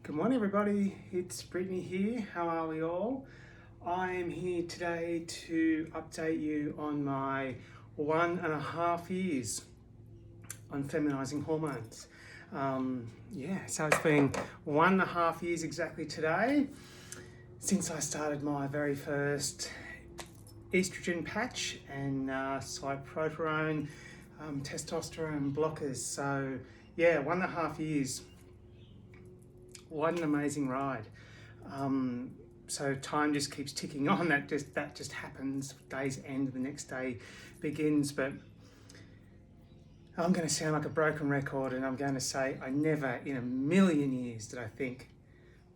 Good morning, everybody. It's Brittany here. How are we all? I am here today to update you on my 1.5 years on feminizing hormones. So it's been 1.5 years exactly today since I started my very first estrogen patch and cyproterone testosterone blockers. So yeah, 1.5 years. What an amazing ride. So time just keeps ticking on. That just happens. Days end, the next day begins. But I'm going to sound like a broken record, and I'm going to say I never in a million years did I think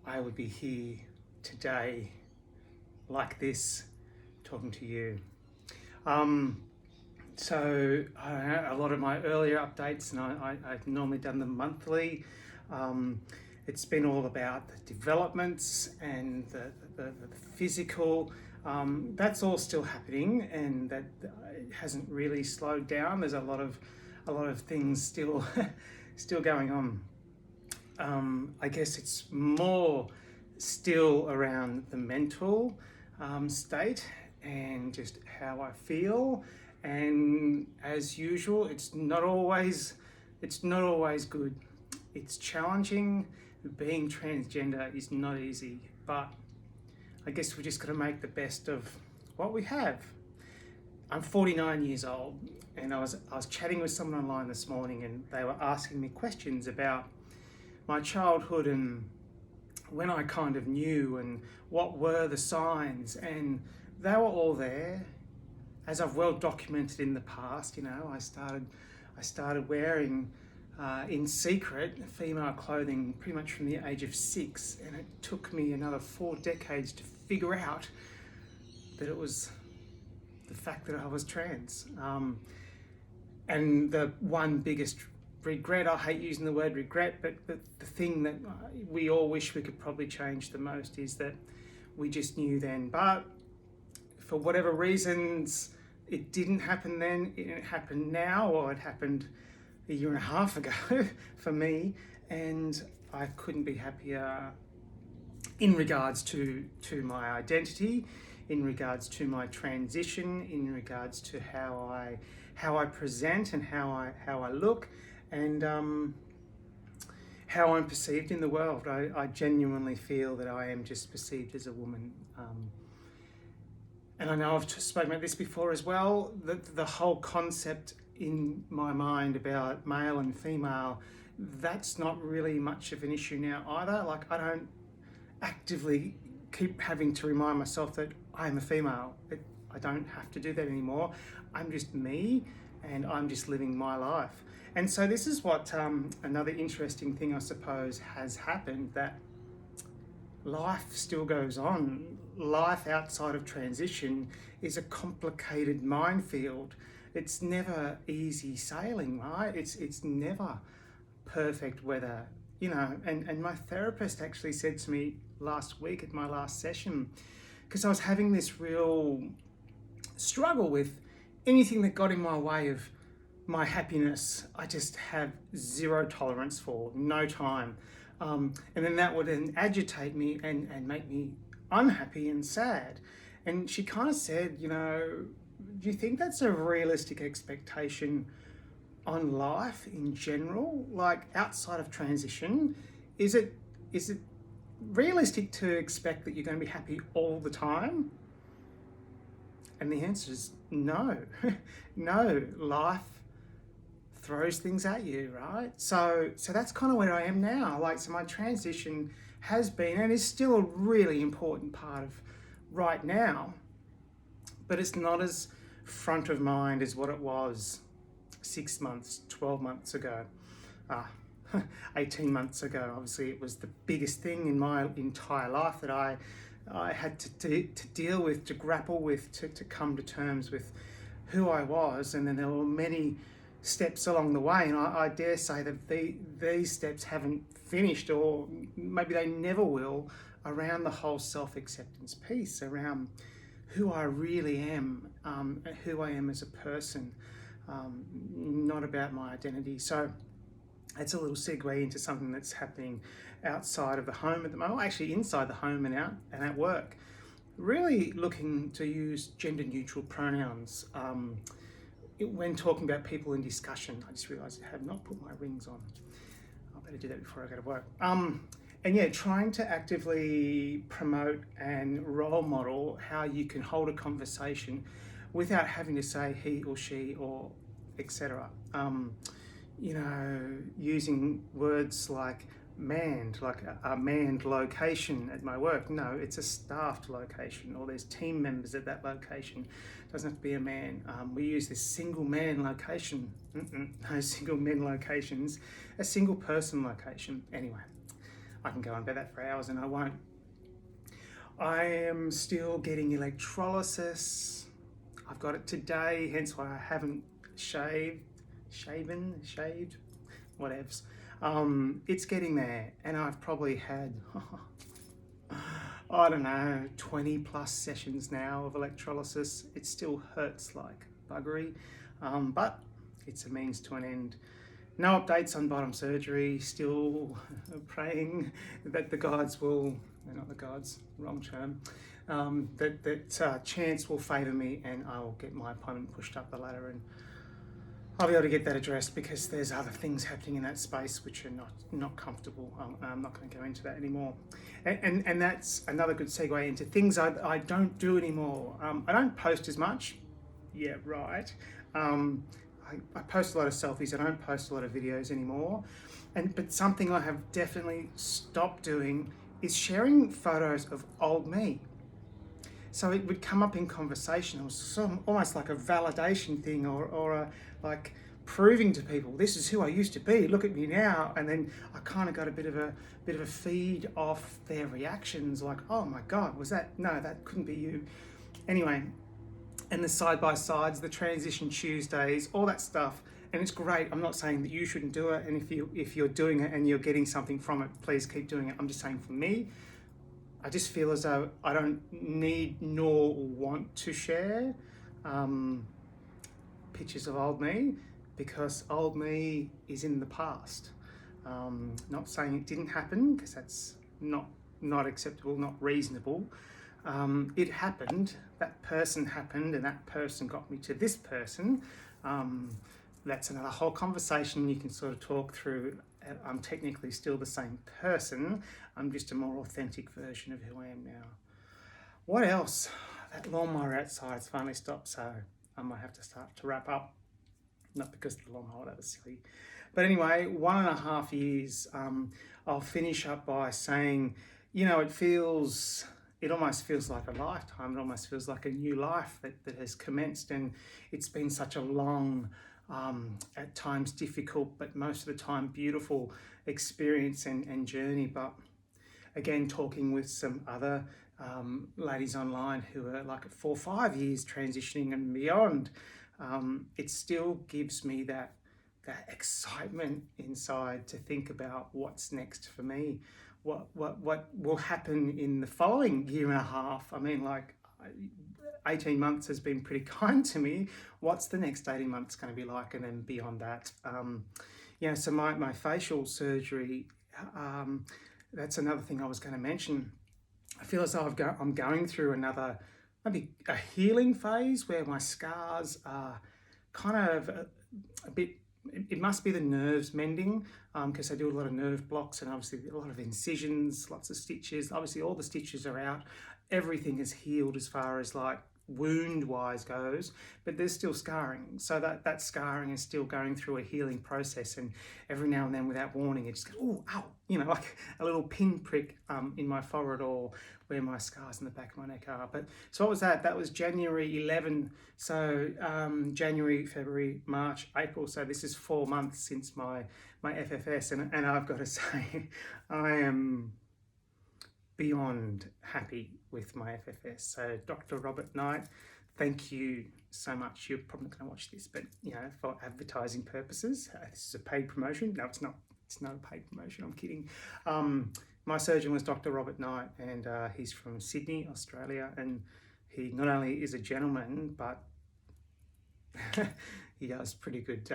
I would be here today like this, talking to you. So I don't know, a lot of my earlier updates, and I've normally done them monthly. It's been all about the developments and the physical. That's all still happening, and that it hasn't really slowed down. There's a lot of things still still going on. I guess it's more still around the mental state and just how I feel. And as usual, it's not always good. It's challenging. Being transgender is not easy, but I guess we just got to make the best of what we have. I'm 49 years old, and I was chatting with someone online this morning, and they were asking me questions about my childhood and when I kind of knew and what were the signs, and they were all there, as I've well documented in the past. I started wearing in secret female clothing pretty much from the age of 6, and it took me another 4 decades to figure out that it was the fact that I was trans. And the one biggest regret, I hate using the word regret, but the thing that we all wish we could probably change the most is that we just knew then. But for whatever reasons, it didn't happen then. It happened now, or it happened a year and a half ago for me, and I couldn't be happier in regards to my identity, in regards to my transition, in regards to how I present and how I look, and how I'm perceived in the world. I genuinely feel that I am just perceived as a woman. And I know I've spoken about this before as well, that the whole concept in my mind about male and female, that's not really much of an issue now either. Like, I don't actively keep having to remind myself that I'm a female. I don't have to do that anymore. I'm just me, and I'm just living my life. And so this is what another interesting thing, I suppose, has happened, that life still goes on. Life outside of transition is a complicated minefield. It's never easy sailing, right? It's never perfect weather, and my therapist actually said to me last week at my last session, because I was having this real struggle with anything that got in my way of my happiness. I just have zero tolerance for, no time. And then that would then agitate me and make me unhappy and sad. And she kind of said, do you think that's a realistic expectation on life in general? Like, outside of transition, is it realistic to expect that you're going to be happy all the time? And the answer is no. No, life throws things at you, right? So that's kind of where I am now. So my transition has been and is still a really important part of right now, but it's not as front of mind as what it was 6 months, 12 months ago, 18 months ago. Obviously, it was the biggest thing in my entire life that I had to deal with, to grapple with, to come to terms with who I was. And then there were many steps along the way, and I dare say that these steps haven't finished, or maybe they never will, around the whole self-acceptance piece, around who I really am, who I am as a person, not about my identity. So It's a little segue into something that's happening outside of the home at the moment, actually inside the home and out and at work. Really looking to use gender neutral pronouns when talking about people in discussion. I just realised I have not put my rings on. I better do that before I go to work. And yeah, trying to actively promote and role model how you can hold a conversation without having to say he or she or etc. Using words like manned, like a manned location at my work. No, it's a staffed location, or there's team members at that location. It doesn't have to be a man. We use this single man location. No single men locations, a single person location. Anyway, I can go on about that for hours and I won't. I am still getting electrolysis. I've got it today, hence why I haven't shaved, whatevs. It's getting there, and I've probably had, I don't know, 20 plus sessions now of electrolysis. It still hurts like buggery, but it's a means to an end. No updates on bottom surgery, still praying that the gods will, not the gods, wrong term, that chance will favour me and I will get my appointment pushed up the ladder and I'll be able to get that addressed, because there's other things happening in that space which are not comfortable. I'm not going to go into that anymore. And that's another good segue into things I don't do anymore. I don't post as much. Yeah, right. I post a lot of selfies. I don't post a lot of videos anymore. But something I have definitely stopped doing is sharing photos of old me. So it would come up in conversation. It was almost like a validation thing, or like proving to people, this is who I used to be. Look at me now. And then I kind of got a bit of a feed off their reactions, like, oh my God, was that? No, that couldn't be you. Anyway, and the side by sides, the transition Tuesdays, all that stuff. And it's great. I'm not saying that you shouldn't do it. And if you're doing it and you're getting something from it, please keep doing it. I'm just saying, for me, I just feel as though I don't need nor want to share pictures of old me, because old me is in the past. Not saying it didn't happen, because that's not acceptable, not reasonable. It happened, that person happened, and that person got me to this person. That's another whole conversation you can sort of talk through. I'm technically still the same person. I'm just a more authentic version of who I am now. What else? That lawnmower outside's finally stopped, so I might have to start to wrap up. Not because of the lawnmower, that was silly. But anyway, 1.5 years. I'll finish up by saying, it almost feels like a lifetime. It almost feels like a new life that has commenced, and it's been such a long, at times difficult, but most of the time beautiful experience and journey. But again, talking with some other ladies online who are like at 4 or 5 years transitioning and beyond, it still gives me that excitement inside to think about what's next for me. What will happen in the following 1.5 years? I mean, like, 18 months has been pretty kind to me. What's the next 18 months going to be like? And then beyond that, so my facial surgery, that's another thing I was going to mention. I feel as though I'm going through maybe a healing phase where my scars are kind of a bit, it must be the nerves mending, because I do a lot of nerve blocks and obviously a lot of incisions, lots of stitches. Obviously all the stitches are out. Everything is healed as far as like wound-wise goes, but there's still scarring. So that scarring is still going through a healing process, and every now and then without warning, it just goes, oh, ow, like a little pin prick in my forehead, or where my scars in the back of my neck are. But so what was that? That was January 11. So January, February, March, April. So this is 4 months since my FFS, and I've got to say, I am beyond happy with my FFS. So Dr. Robert Knight, thank you so much. You're probably not going to watch this, but for advertising purposes, this is a paid promotion. No, it's not. It's not a paid promotion. I'm kidding. My surgeon was Dr. Robert Knight, and he's from Sydney, Australia, and he not only is a gentleman, but he does pretty good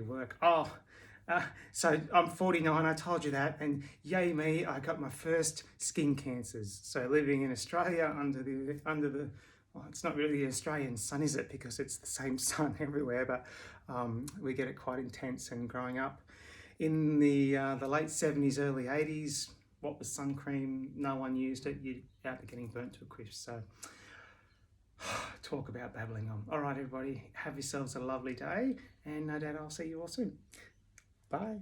work. Oh, So I'm 49, I told you that, and yay me, I got my first skin cancers. So living in Australia under the well, it's not really the Australian sun, is it? Because it's the same sun everywhere, but we get it quite intense. And growing up in the late 70s, early 80s, what was sun cream? No one used it. You're out getting burnt to a crisp. So talk about babbling on. All right, everybody, have yourselves a lovely day, and no doubt I'll see you all soon. Bye.